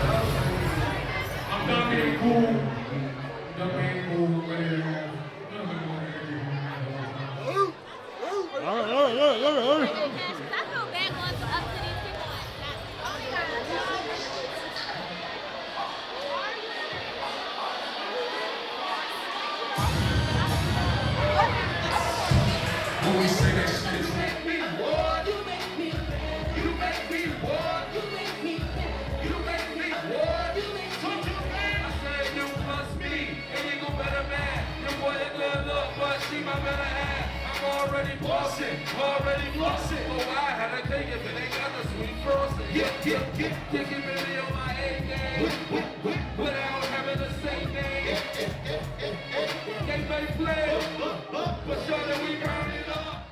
I'm done being cool. Done being cool. I'm ready to have. Always say that shit. You make me what? You make me better. You make me what? You make me better. You make me what? You make me better. I said you plus me, and you go better man. Your boy a good look, but she my better half. I'm already bossing, already flossing. Oh, I had a cake if it ain't got the sweet frosting. Kicking really on my A game, without having to say name. Game may play, but surely we round it up.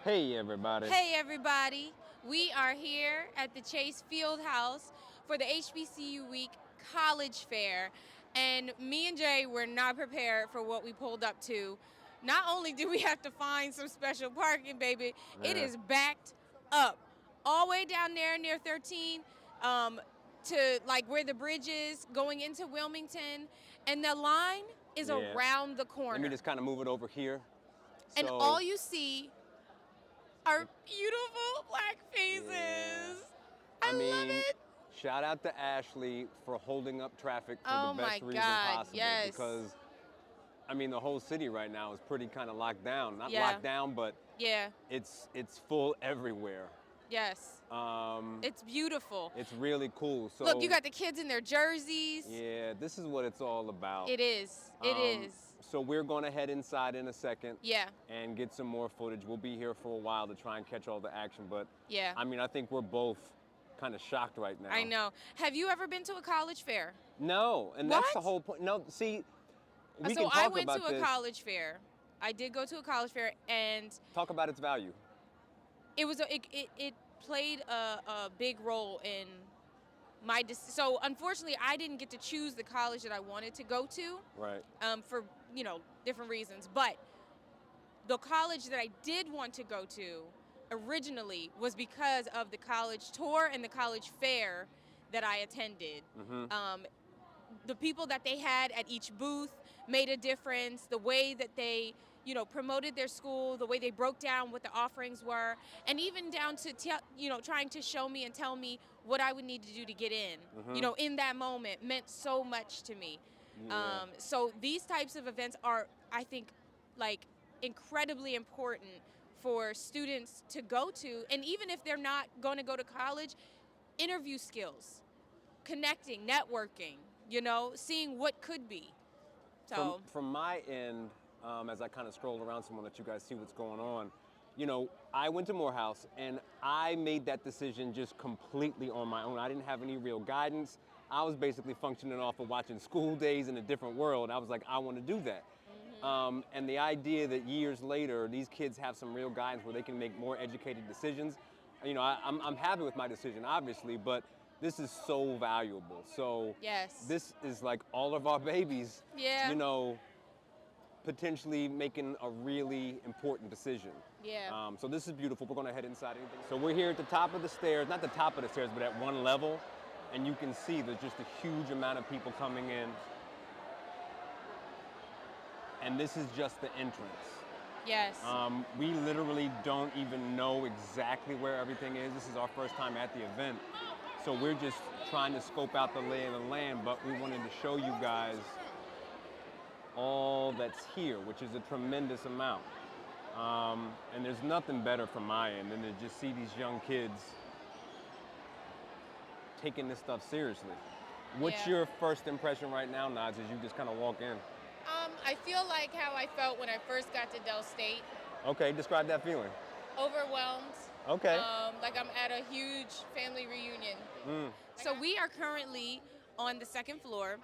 Hey everybody. Hey everybody. We are here at the Chase Field House for the HBCU Week College Fair. And me and Jay were not prepared for what we pulled up to. Not only do we have to find some special parking, baby, it is backed up. All the way down there near 13 to like where the bridge is going into Wilmington. And the line is around the corner. Let me just kind of move it over here. And all you see are beautiful black faces. Yeah. I mean, love it. Shout out to Ashley for holding up traffic for Oh the best my reason God, possible. yes. Because, I mean, the whole city right now is pretty kind of locked down. Not Yeah. locked down, but Yeah, it's full everywhere. yes. It's beautiful. It's really cool. So Look, you got the kids in their jerseys. yeah, this is what it's all about. It is. It is. So we're going to head inside in a second. Yeah. And get some more footage. We'll be here for a while to try and catch all the action. But Yeah. I mean, I think we're both kind of shocked right now. I know. Have you ever been to a college fair? No, and that's the What? whole point. No, see, we So can talk I went about to a this. college fair. I did go to a college fair, and Talk about its value. it was it played a big role in my so unfortunately I didn't get to choose the college that I wanted to go to. Right. For different reasons, but the college that I did want to go to originally was because of the college tour and the college fair that I attended. The people that they had at each booth made a difference. The way that they promoted their school, the way they broke down what the offerings were, and even down to trying to show me and tell me what I would need to do to get in. In that moment meant so much to me. Yeah. So these types of events are, I think, like incredibly important for students to go to. And even if they're not going to go to college, interview skills, connecting, networking, seeing what could be. So From my end, as I kind of scroll around some, let you guys see what's going on. I went to Morehouse and I made that decision just completely on my own. I didn't have any real guidance. I was basically functioning off of watching School Days in a different world. I was like, I want to do that. And the idea that years later, these kids have some real guidance where they can make more educated decisions. I'm happy with my decision, obviously, but this is so valuable. So yes. this is like all of our babies, Yeah. potentially making a really important decision. Yeah. So this is beautiful. We're going to head inside. So we're here at the top of the stairs, not the top of the stairs, but at one level. And you can see there's just a huge amount of people coming in. And this is just the entrance. Yes. We literally don't even know exactly where everything is. This is our first time at the event. So we're just trying to scope out the lay of the land, but we wanted to show you guys all that's here, which is a tremendous amount. And there's nothing better from my end than to just see these young kids taking this stuff seriously. What's Yeah. your first impression right now, Nads, as you just kind of walk in? I feel like how I felt when I first got to Del State. Okay, describe that feeling. Overwhelmed. Okay. Like I'm at a huge family reunion. So we are currently on the second floor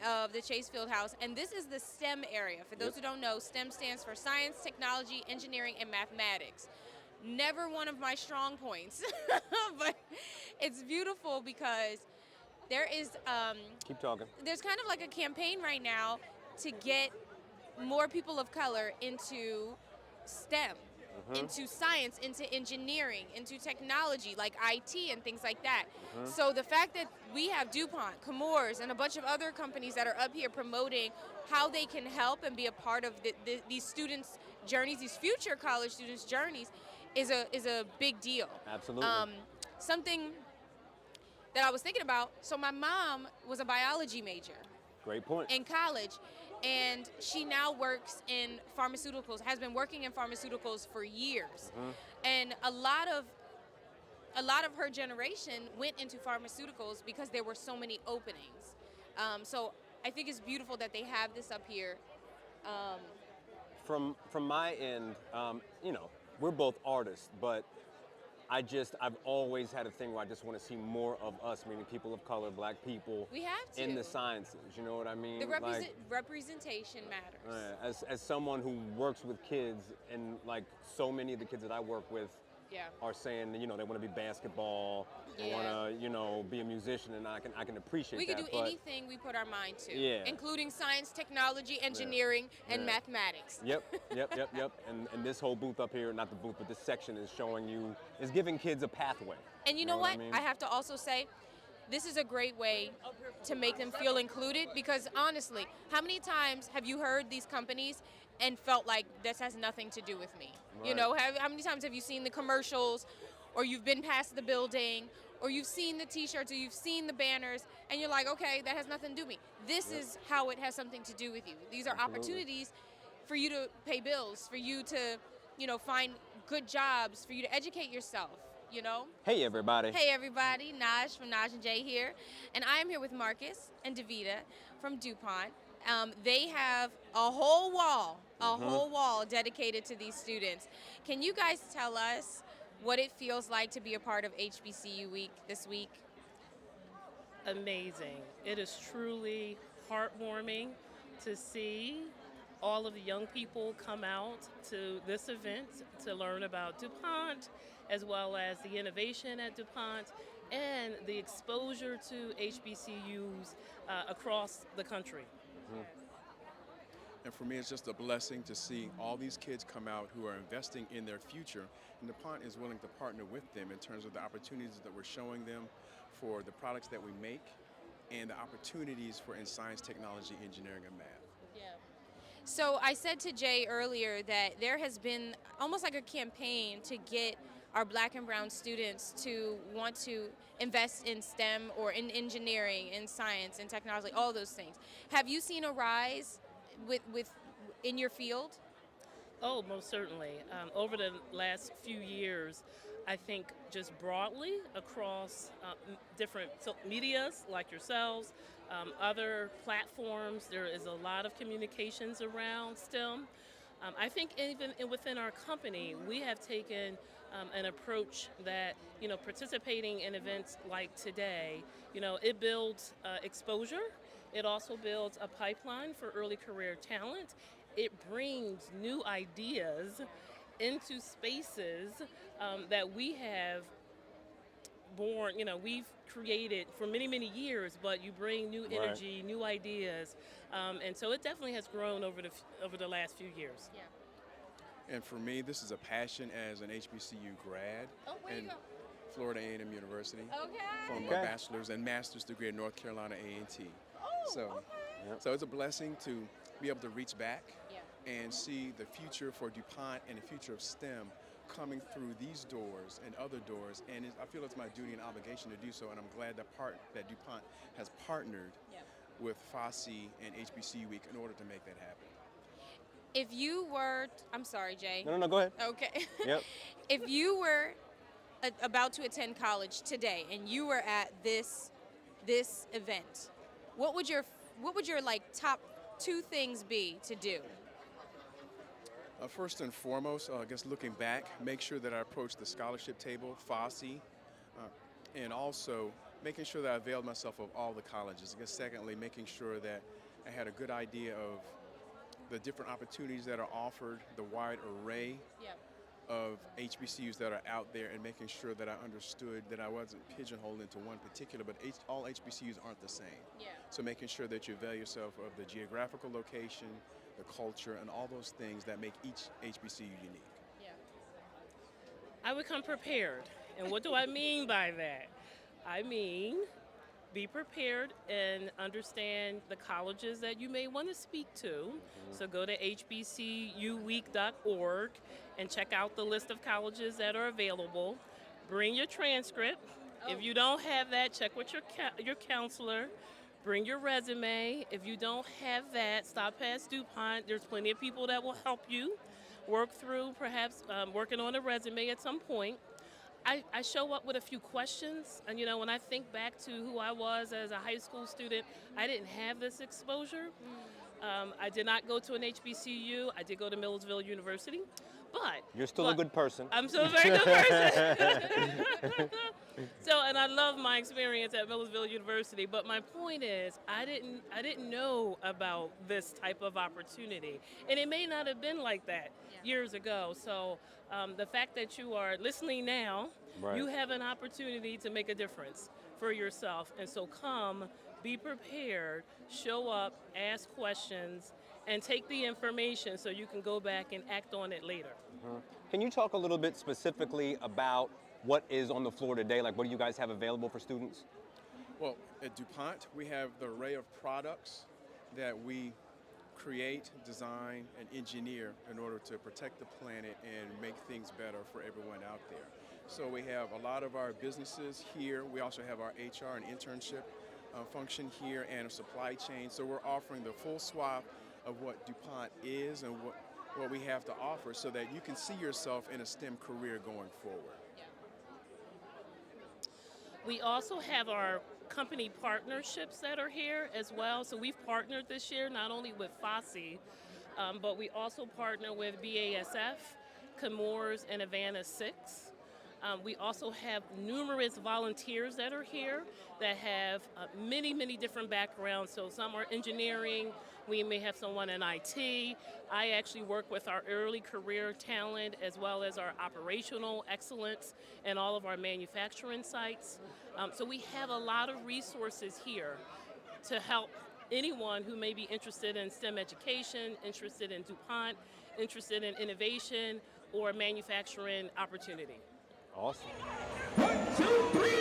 of the Chase Field House, and this is the STEM area. For those who don't know, STEM stands for Science, Technology, Engineering, and Mathematics. never one of my strong points, but it's beautiful because there is Keep talking. there's kind of like a campaign right now to get more people of color into STEM, into science, into engineering, into technology, like IT and things like that. So the fact that we have DuPont, Chemours, and a bunch of other companies that are up here promoting how they can help and be a part of these students' journeys, these future college students' journeys, is a big deal. Absolutely. Something that I was thinking about. So my mom was a biology major Great point. in college, and she now works in pharmaceuticals, has been working in pharmaceuticals for years. And a lot of her generation went into pharmaceuticals because there were so many openings. So I think it's beautiful that they have this up here. From my end, you know, we're both artists, but I've always had a thing where I just want to see more of us, meaning people of color, black people, We have to. in the sciences. You know what I mean? The Like, representation matters. as someone who works with kids, and like so many of the kids that I work with Yeah. are saying that, you know, they want to be basketball, they Yeah. want to, you know, be a musician, and I can appreciate We that. could do but anything we put our mind to, Yeah. including science, technology, engineering, and Yeah. mathematics. Yep. And this whole booth up here, not the booth, but this section is showing you, is giving kids a pathway. And you know what? I mean? I have to also say, this is a great way to make them feel included, because honestly, how many times have you heard these companies and felt like this has nothing to do with me? You Right. know, how many times have you seen the commercials, or you've been past the building, or you've seen the t-shirts, or you've seen the banners, and you're like, okay, that has nothing to do with me. This is how it has something to do with you. These are opportunities for you to pay bills, for you to, you know, find good jobs, for you to educate yourself, you know? Hey, everybody. Hey everybody, Naj from Naj and Jay here, and I am here with Marcus and Davita from DuPont. They have a whole wall dedicated to these students. Can you guys tell us what it feels like to be a part of HBCU Week this week? Amazing. It is truly heartwarming to see all of the young people come out to this event to learn about DuPont, as well as the innovation at DuPont and the exposure to HBCUs across the country. And for me, it's just a blessing to see all these kids come out who are investing in their future, and DuPont is willing to partner with them in terms of the opportunities that we're showing them for the products that we make and the opportunities for in science, technology, engineering, and math. So I said to Jay earlier that there has been almost like a campaign to get our black and brown students to want to invest in STEM or in engineering, in science, in technology, all those things. Have you seen a rise with in your field? Oh, most certainly. Over the last few years, I think just broadly across different medias like yourselves, other platforms, there is a lot of communications around STEM. I think even within our company, we have taken an approach that, you know, participating in events like today, you know, it builds exposure. It also builds a pipeline for early career talent. It brings new ideas into spaces that we have born, you know, we've created for many, many years, but you bring new energy, new ideas. And so it definitely has grown over the last few years. Yeah. And for me, this is a passion as an HBCU grad Oh, where you and go? Florida A&M University Okay. from Okay. a bachelor's and master's degree at North Carolina A&T. Oh, So, okay. so it's a blessing to be able to reach back Yeah. and see the future for DuPont and the future of STEM coming through these doors and other doors. And I feel it's my duty and obligation to do so. And I'm glad that DuPont has partnered Yeah. with FOSSI and HBCU Week in order to make that happen. If you were, I'm sorry, Jay. No, go ahead. Okay. Yep. If you were about to attend college today and you were at this event, what would your like top 2 things be to do? First and foremost, I guess looking back, make sure that I approach the scholarship table, FOSSI, and also making sure that I availed myself of all the colleges. I guess secondly, making sure that I had a good idea of the different opportunities that are offered, the wide array Yeah. of HBCUs that are out there and making sure that I understood that I wasn't pigeonholed into one particular, but all HBCUs aren't the same. Yeah. So making sure that you avail yourself of the geographical location, the culture, and all those things that make each HBCU unique. Yeah. I would come prepared. And what do I mean by that? I mean, be prepared and understand the colleges that you may want to speak to. So go to hbcuweek.org and check out the list of colleges that are available. Bring your transcript. If you don't have that, check with your counselor. Bring your resume. If you don't have that, stop past DuPont. There's plenty of people that will help you work through perhaps working on a resume at some point. I show up with a few questions, and when I think back to who I was as a high school student, I didn't have this exposure. I did not go to an HBCU. I did go to Millersville University, but You're still a good person. I'm still a very good person. And I love my experience at Millersville University. But my point is, I didn't know about this type of opportunity, and it may not have been like that years ago. So the fact that you are listening now, Right. you have an opportunity to make a difference for yourself. And so come, be prepared, show up, ask questions, and take the information so you can go back and act on it later. Can you talk a little bit specifically about what is on the floor today? Like, what do you guys have available for students? Well, at DuPont, we have the array of products that we create, design, and engineer in order to protect the planet and make things better for everyone out there. So we have a lot of our businesses here. We also have our HR and internship function here and a supply chain. So we're offering the full swath of what DuPont is and what we have to offer so that you can see yourself in a STEM career going forward. We also have our company partnerships that are here as well. So we've partnered this year not only with FOSSI, but we also partner with BASF, Chemours, and Havana 6. We also have numerous volunteers that are here that have many, many different backgrounds. So some are engineering, we may have someone in IT. I actually work with our early career talent as well as our operational excellence and all of our manufacturing sites. So we have a lot of resources here to help anyone who may be interested in STEM education, interested in DuPont, interested in innovation or manufacturing opportunity. Awesome. 1, 2, 3.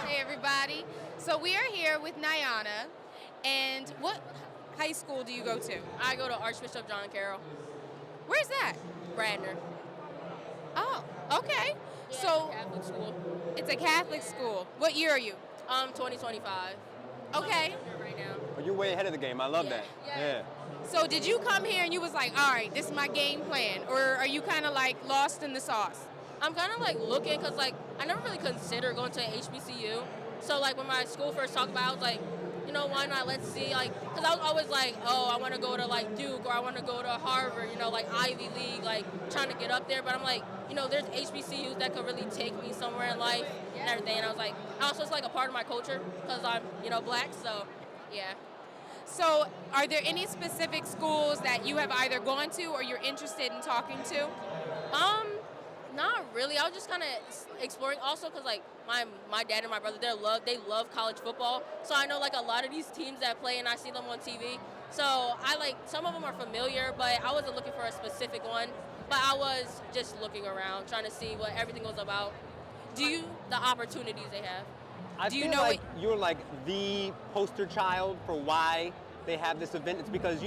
Hey everybody, so we are here with Nyana, and what high school do you go to? I go to Archbishop John Carroll, Where's that? Radnor. Oh, okay. Yeah, So Catholic school. it's a Catholic school. What year are you? 2025. Okay. Right now. Well, you're way ahead of the game. I love Yeah. that. Yeah. So did you come here and you was like, all right, this is my game plan, or are you kind of like lost in the sauce? I'm kind of like looking because like I never really considered going to HBCU. So like when my school first talked about it, I was like, why not? Let's see. Like, because I was always like, oh, I want to go to like Duke or I want to go to Harvard, like Ivy League, like trying to get up there. But I'm like, there's HBCUs that could really take me somewhere in life and everything. And I was like, also it's like a part of my culture because I'm, black. So, yeah. So are there any specific schools that you have either gone to or you're interested in talking to? Not really. I was just kind of exploring. Also, because like my dad and my brother, they love college football. So I know like a lot of these teams that play, and I see them on TV. So I like some of them are familiar, but I wasn't looking for a specific one. But I was just looking around, trying to see what everything was about. Do you The opportunities they have. I Do you feel know like what? you're like the poster child for why they have this event. It's because,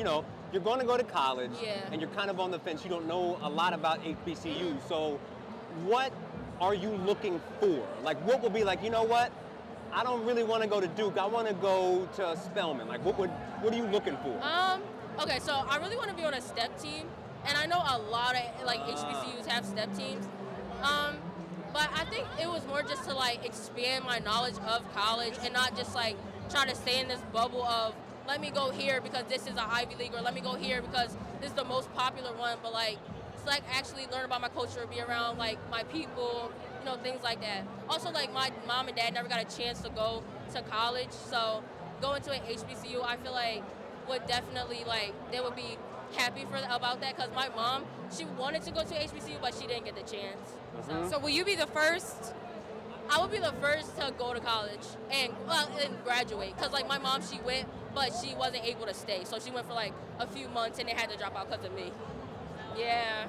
you're going to go to college Yeah. and you're kind of on the fence. You don't know a lot about HBCU. Mm-hmm. So what are you looking for? Like, what would be like, you know what? I don't really want to go to Duke. I want to go to Spelman. Like, what are you looking for? Okay, so I really want to be on a step team, and I know a lot of like HBCUs have step teams. But I think it was more just to like expand my knowledge of college and not just like try to stay in this bubble of let me go here because this is an Ivy League or let me go here because this is the most popular one. But like it's like actually learn about my culture, be around like my people, things like that. Also like my mom and dad never got a chance to go to college, so going to an HBCU I feel like would definitely like they would be happy about that because my mom, she wanted to go to HBCU but she didn't get the chance. So will you be the first? I would be the first to go to college and graduate because like my mom, she went but she wasn't able to stay, so she went for like a few months and they had to drop out because of me. Yeah.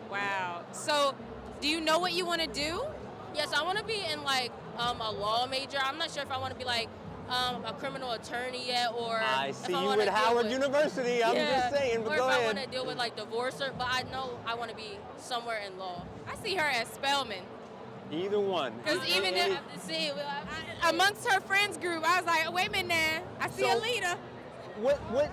Wow. So do you know what you want to do? Yes, I want to be in like a law major. I'm not sure if I want to be like a criminal attorney yet, or I if see I you wanna at deal Howard with- University. I'm Yeah, just saying, but or go if I ahead. want to deal with like divorce, but I know I want to be somewhere in law. I see her as Spelman. Either one. 'Cause even I if- have to see. Amongst her friends group, I was like, wait a minute now. I see a So- leader. What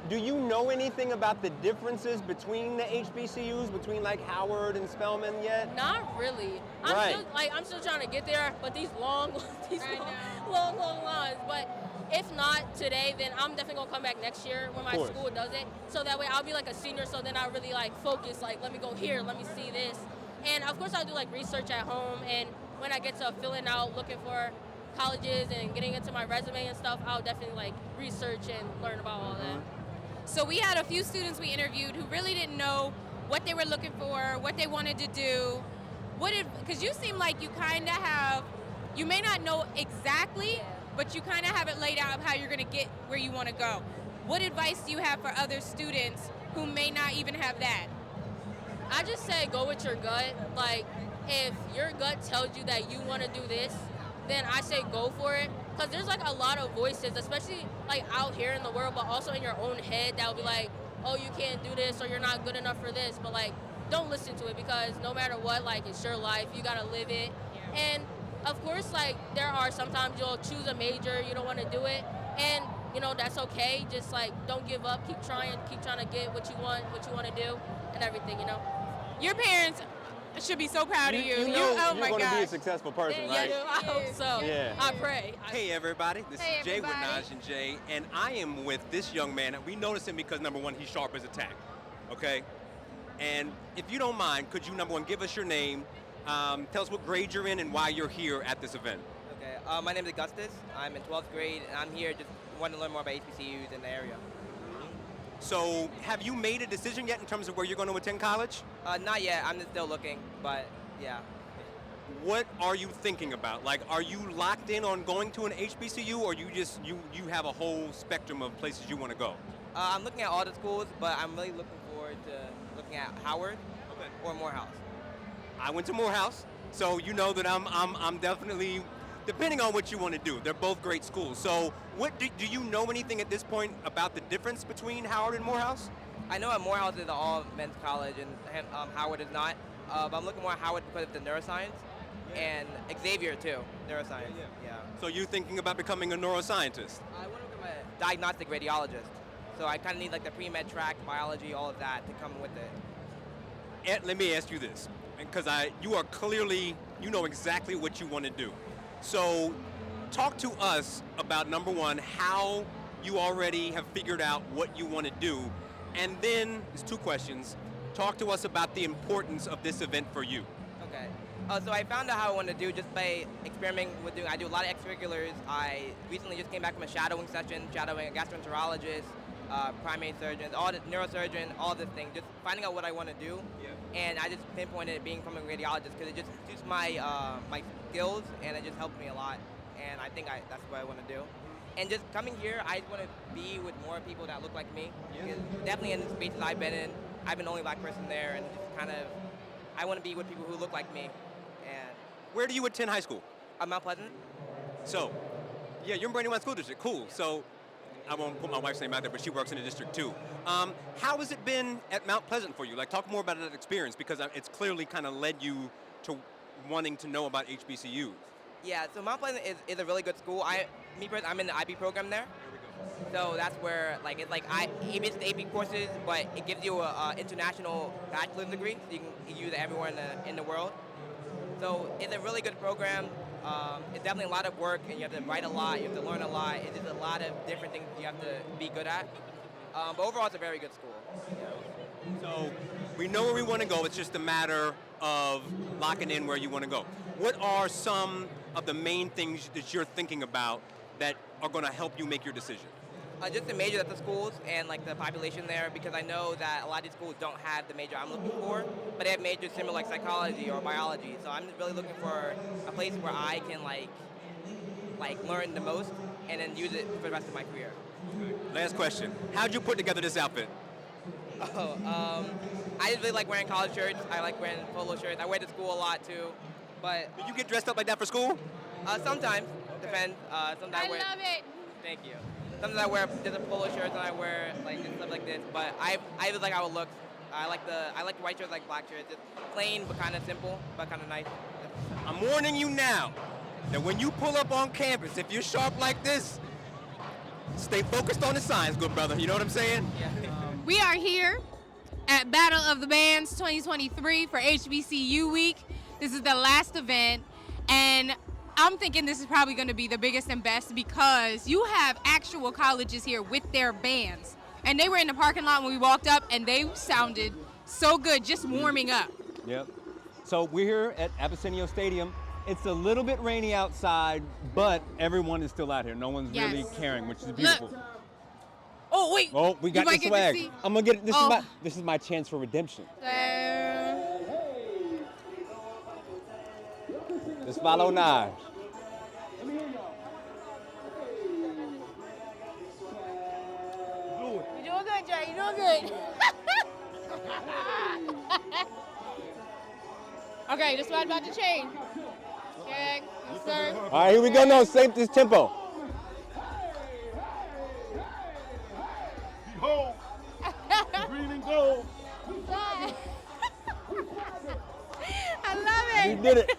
do you know anything about the differences between the HBCUs, between like Howard and Spelman yet? Not really. Right. I'm still trying to get there, but these long, I long lines. But if not today, then I'm definitely gonna come back next year when my course. school does it. So that way I'll be like a senior. So then I really like focus. Like let me go here. Let me see this. And of course I'll do like research at home. And when I get to filling out, looking for colleges and getting into my resume and stuff, I'll definitely like research and learn about all that. So we had a few students we interviewed who really didn't know what they were looking for, what they wanted to do. Because you seem like you kind of have, you may not know exactly, but you kind of have it laid out of how you're going to get where you want to go. What advice do you have for other students who may not even have that? I just say go with your gut. Like, if your gut tells you that you want to do this, then I say go for it. Because there's like a lot of voices, especially like out here in the world, but also in your own head that will be like, oh, you can't do this or you're not good enough for this. But like, don't listen to it because no matter what, like it's your life, you got to live it. And of course, like there are sometimes you'll choose a major, you don't want to do it. And that's okay. Just like, don't give up, keep trying to get what you want to do and everything, Your parents should be so proud of you. You know Oh you're my going to be a gosh. successful person, Yeah, right? I hope so. Yeah. I pray. Hey everybody, this Hey, is Jay with everybody. Naj and Jay, and I am with this young man. We noticed him because number one, he's sharp as a tack, okay? And if you don't mind, could you number one give us your name, tell us what grade you're in and why you're here at this event? Okay, my name is Augustus. I'm in 12th grade, and I'm here just wanting to learn more about HBCUs in the area. So have you made a decision yet in terms of where you're going to attend college? Not yet. I'm just still looking, but yeah. What are you thinking about? Like, are you locked in on going to an HBCU, or you just you have a whole spectrum of places you want to go? I'm looking at all the schools, but I'm really looking forward to looking at Howard or Morehouse. I went to Morehouse, so you know that I'm definitely, depending on what you want to do, they're both great schools. So what do you know anything at this point about the difference between Howard and Morehouse? I know that Morehouse is an all-men's college, and Howard is not. But I'm looking more at Howard because of the neuroscience, and Xavier too, neuroscience. Yeah. So you're thinking about becoming a neuroscientist? I want to become a diagnostic radiologist. So I kind of need like the pre-med track, biology, all of that to come with it. And let me ask you this, because you are clearly, you know exactly what you want to do. So talk to us about, number one, how you already have figured out what you want to do. And then, there's two questions. Talk to us about the importance of this event for you. Okay. So I found out how I want to do just by experimenting with doing. I do a lot of extracurriculars. I recently just came back from a shadowing session, shadowing a gastroenterologist, primate surgeons, all the neurosurgeon, all this thing. Just finding out what I want to do, and I just pinpointed it being from a radiologist because it just suits my my skills and it just helped me a lot. And I think that's what I want to do. And just coming here, I just want to be with more people that look like me. Because definitely in the spaces I've been in, I've been the only black person there, and just kind of, I want to be with people who look like me. And Where do you attend high school? Mount Pleasant. So, yeah, you're in Brandywine School District. Cool. So, I won't put my wife's name out there, but she works in the district too. How has it been at Mount Pleasant for you? Like, talk more about that experience because it's clearly kind of led you to wanting to know about HBCUs. Yeah, so Mount Pleasant is a really good school. I'm in the IB program there. So that's where it's it's the AP courses, but it gives you a international bachelor's degree, so you can use it everywhere in the world. So it's a really good program. It's definitely a lot of work, and you have to write a lot, you have to learn a lot. It's just a lot of different things you have to be good at. But overall, it's a very good school. So we know where we want to go. It's just a matter of locking in where you want to go. What are some of the main things that you're thinking about that are going to help you make your decision? Just the majors at the schools and the population there, because I know that a lot of these schools don't have the major I'm looking for, but they have majors similar like psychology or biology. So I'm just really looking for a place where I can learn the most and then use it for the rest of my career. Last question. How'd you put together this outfit? I just really like wearing college shirts. I like wearing polo shirts. I wear to school a lot too. But Did you get dressed up like that for school? Sometimes, depends. Sometimes I love it. Thank you. Sometimes I wear different polo shirts and I wear just stuff like this. But I just like how it looks. I like white shirts, like black shirts. Just plain but kind of simple, but kind of nice. I'm warning you now that when you pull up on campus, if you're sharp like this, stay focused on the signs, good brother. You know what I'm saying? Yeah. We are here at Battle of the Bands 2023 for HBCU Week. This is the last event, and I'm thinking this is probably going to be the biggest and best because you have actual colleges here with their bands. And they were in the parking lot when we walked up, and they sounded so good just warming up. Yep. So we're here at Hbcu Stadium. It's a little bit rainy outside, but everyone is still out here. No one's really Yes. caring, which is beautiful. Look. Oh, wait. Oh, we got You might the get to swag. see- I'm gonna get it. Oh. This is my chance for redemption. Just follow Naj. You're doing good, Jay. You're doing good. Okay, the spot about to change. Okay, yes, sir. All right, here we go. No, save this tempo. Behold, green and gold. I love We it. did it.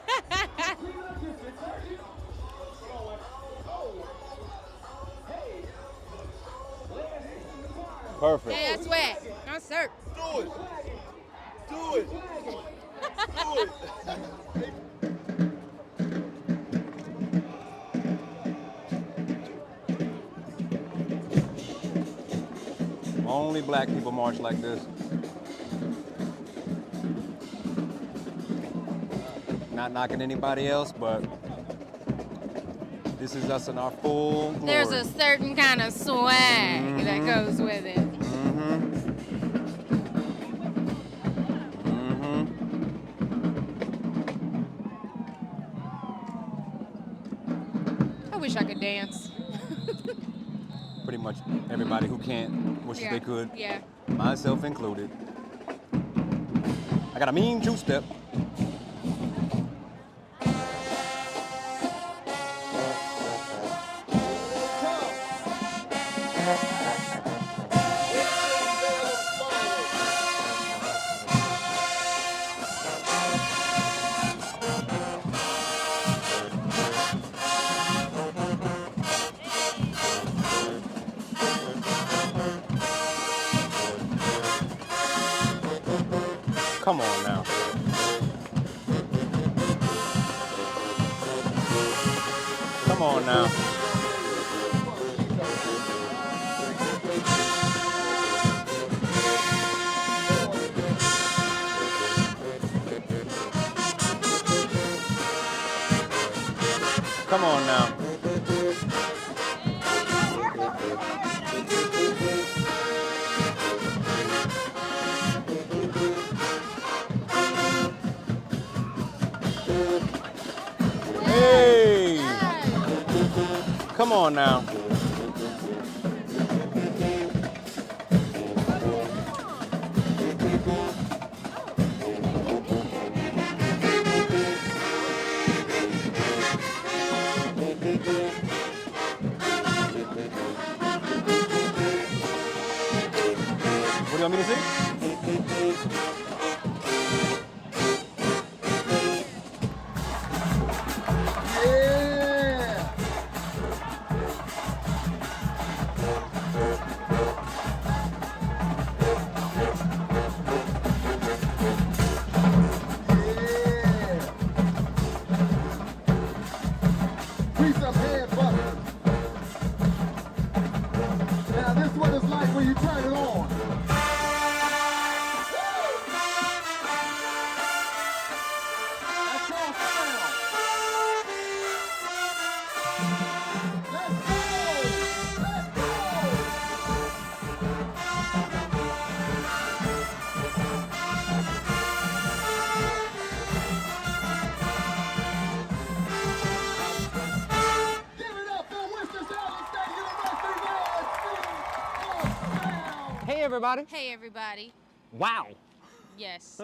Perfect. Yeah, that's wet. No, sir. Do it. Do it. Do it. Only black people march like this. Not knocking anybody else, but this is us in our full glory. There's a certain kind of swag that goes with it. I wish I could dance. Pretty much everybody who can't wishes they could, Yeah. myself included. I got a mean two-step. Come on now. Come on now. Come on now. Hey! Come on now. want me to sing? Piece of head butter. Now this is what it's like when you turn it on. That's all sound. Let's go! Let's go! Give it up for Winston-Salem State University, USC. Hey, everybody. Hey, everybody. Wow. Yes.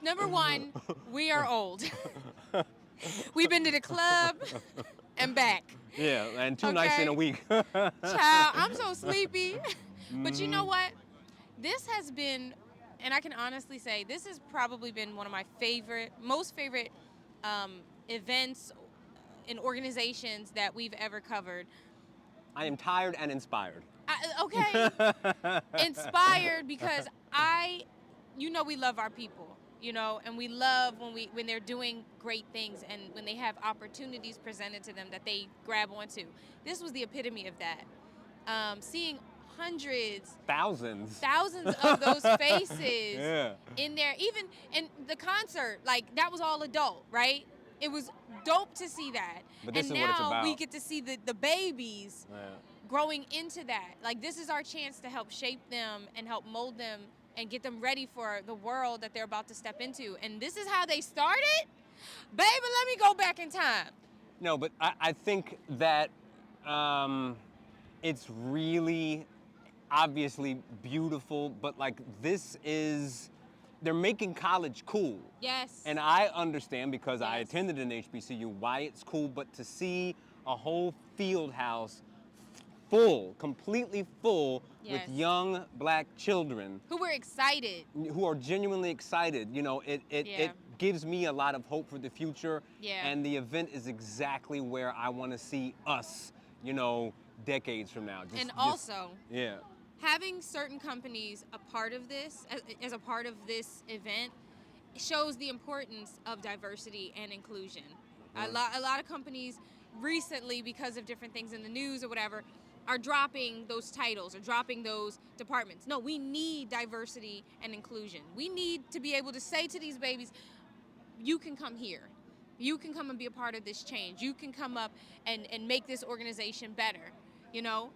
Number one, we are old. We've been to the club and back. Yeah, and 2 nights in a week. Child, I'm so sleepy. But you know what? This has been, and I can honestly say, this has probably been one of my most favorite events and organizations that we've ever covered. I am tired and inspired. Okay. Inspired because we love our people, and we love when they're doing great things and when they have opportunities presented to them that they grab onto. This was the epitome of that. Seeing thousands of those faces in there, even in the concert, like that was all adult, right? It was dope to see that. But this and is what it's now about. we get to see the babies growing into that. Like, this is our chance to help shape them and help mold them and get them ready for the world that they're about to step into. And this is how they started? Baby, let me go back in time. No, but I think that it's really obviously beautiful, but like they're making college cool. Yes. And I understand because I Yes. attended an HBCU why it's cool, but to see a whole field house full, completely full Yes. with young black children Who were excited. who are genuinely excited, it gives me a lot of hope for the future. Yeah. And the event is exactly where I want to see us, decades from now. Also, yeah. having certain companies a part of this, as a part of this event, shows the importance of diversity and inclusion. A lot of companies recently, because of different things in the news or whatever, are dropping those titles or dropping those departments. No, we need diversity and inclusion. We need to be able to say to these babies, you can come here. You can come and be a part of this change. You can come up and make this organization better.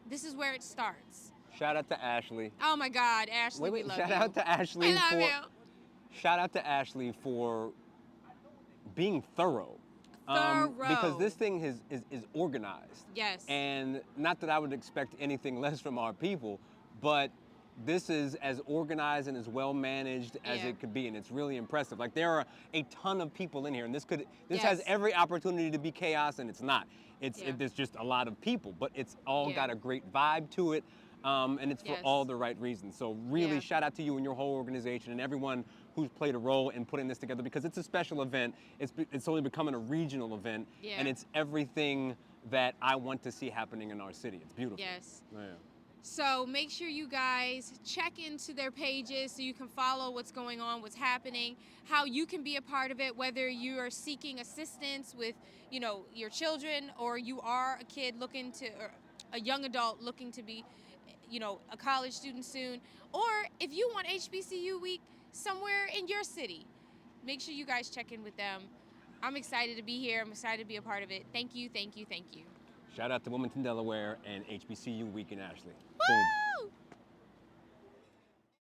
This is where it starts. Shout out to Ashley. Oh my God, Ashley, we love you. Shout out to Ashley I love you. Shout out to Ashley for being thorough. Thorough. Because this thing is organized. Yes. And not that I would expect anything less from our people, but this is as organized and as well managed as it could be, and it's really impressive. Like, there are a ton of people in here, and this has every opportunity to be chaos, and it's not. There's just a lot of people, but it's all got a great vibe to it. And it's for all the right reasons. So really shout out to you and your whole organization and everyone who's played a role in putting this together, because it's a special event. It's only becoming a regional event, and it's everything that I want to see happening in our city. It's beautiful. Yes. Yeah. So make sure you guys check into their pages so you can follow what's going on, what's happening, how you can be a part of it, whether you are seeking assistance with, your children, or you are a kid or a young adult looking to be, a college student soon, or if you want HBCU week somewhere in your city, make sure you guys check in with them. I'm excited to be here. I'm excited to be a part of it. Thank you, thank you, thank you. Shout out to Wilmington, Delaware, and HBCU Week in Ashley. Boom.